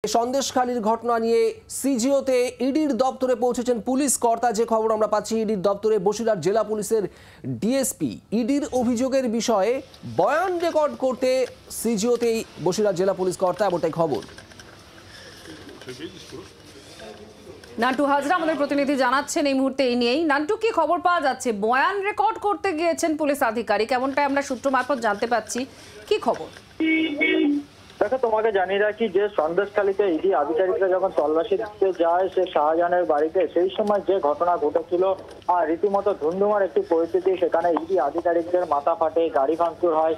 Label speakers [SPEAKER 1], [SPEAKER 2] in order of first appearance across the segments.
[SPEAKER 1] সন্দেশখালীর ঘটনা নিয়ে সিজিওতে ইডির দপ্তরে পৌঁছেছেন পুলিশ কর্তা। যে খবর আমরা পাচ্ছি, ইডির দপ্তরে বসিরহাট জেলা পুলিশের ডিএসপি ইডির অভিযোগের বিষয়ে বয়ান রেকর্ড করতে সিজিওতেই বসিরহাট জেলা পুলিশ কর্তা, এমনটাই খবর।
[SPEAKER 2] নান্টু হাজরা আমাদের প্রতিনিধি জানাচ্ছেন এই মুহূর্তে এই নিয়েই। নান্টু, কি খবর পাওয়া যাচ্ছে? বয়ান রেকর্ড করতে গিয়েছেন পুলিশ আধিকারিক, এমনটাই আমরা সূত্র মারফত জানতে পাচ্ছি, কি খবর?
[SPEAKER 3] দেখো, তোমাকে জানিয়ে রাখি যে সন্দেশখালীতে ইডি আধিকারিকরা যখন তল্লাশি দিতে যায় সে শাহজাহানের বাড়িতে, সেই সময় যে ঘটনা ঘটেছিল রীতিমতো ধুন্ধুমার একটি পরিস্থিতি। সেখানে ইডি আধিকারিকদের মাথা ফাটে, গাড়ি ভাঙচুর হয়,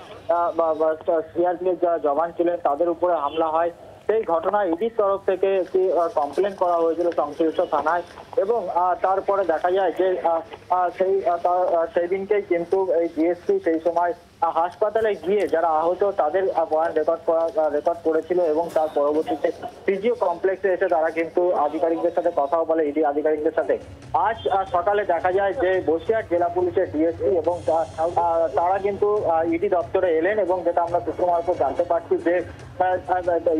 [SPEAKER 3] সিআরপিএফ যারা জওয়ান ছিলেন তাদের উপরে হামলা হয়। সেই ঘটনায় ইডির তরফ থেকে একটি কমপ্লেন করা হয়েছিল সংশ্লিষ্ট থানায়, এবং তারপরে দেখা যায় যে সেই দিনকেই কিন্তু এই ডিএসপি সেই সময় হাসপাতালে গিয়ে যারা আহত তাদের বয়ান রেকর্ড করেছিল, এবং তার পরবর্তীতে সিজিও কমপ্লেক্সে এসে তারা কিন্তু আধিকারিকদের সাথে কথাও বলে ইডি আধিকারিকদের সাথে। আজ সকালে দেখা যায় যে বসিরহাট জেলা পুলিশের ডিএসপি এবং তারা কিন্তু ইডি দপ্তরে এলেন, এবং যেটা আমরা সূত্র মারফত জানতে পারছি যে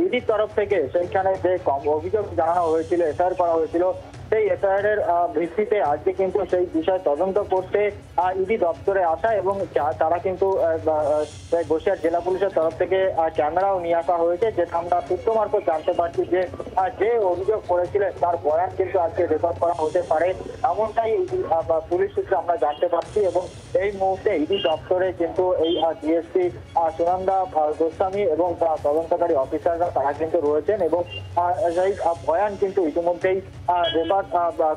[SPEAKER 3] ইডির তরফ থেকে সেইখানে যে অভিযোগ জানানো হয়েছিল, এফআইআর করা হয়েছিল, সেই এফআইআর এর ভিত্তিতে আজকে কিন্তু সেই বিষয় তদন্ত করতে ইডি দপ্তরে আসা, এবং তারা কিন্তু বসিরহাট জেলা পুলিশের তরফ থেকে ক্যামেরাও নিয়ে আসা হয়েছে। যেটা আমরা সূত্র মারফত জানতে পারছি যে যে অভিযোগ করেছিলেন তার বয়ান কিন্তু আজকে রেকর্ড করা হতে পারে, এমনটাই পুলিশ সূত্রে আমরা জানতে পারছি। এবং এই মুহূর্তে ইডি দপ্তরে কিন্তু এই ডিএসপি সুনন্দা গোস্বামী এবং তদন্তকারী অফিসাররা তারা কিন্তু রয়েছেন, এবং সেই বয়ান কিন্তু ইতিমধ্যেই রেকর্ড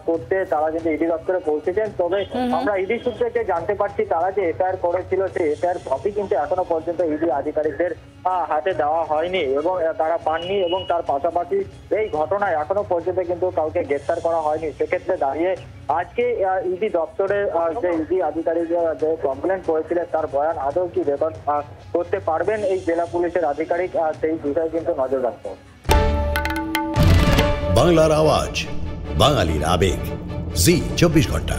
[SPEAKER 3] করতে তারা কিন্তু ইডি দপ্তরে পৌঁছেছেন। তবে আমরা ইডি সূত্রে জানতে পারছি তারা যে এফআইআর করেছিল সেই এফআইআর কপি কিন্তু এখনো পর্যন্ত ইডি আধিকারিকদের হাতে দেওয়া হয়নি এবং তারা পাননি, এবং তার পাশাপাশি এই ঘটনায় এখনো পর্যন্ত কিন্তু কাউকে গ্রেফতার করা হয়নি। সেক্ষেত্রে দাঁড়িয়ে আজকে ইডি দপ্তরে যে ইডি আধিকারিকরা যে কমপ্লেন করেছিলেন তার বয়ান আদৌ কি রেকর্ড করতে পারবেন এই জেলা পুলিশের আধিকারিক, সেই বিষয়ে কিন্তু নজর রাখতে হবে।
[SPEAKER 4] বাংলার আওয়াজ, বাঙালির আবেগ, জি 24 ঘন্টা।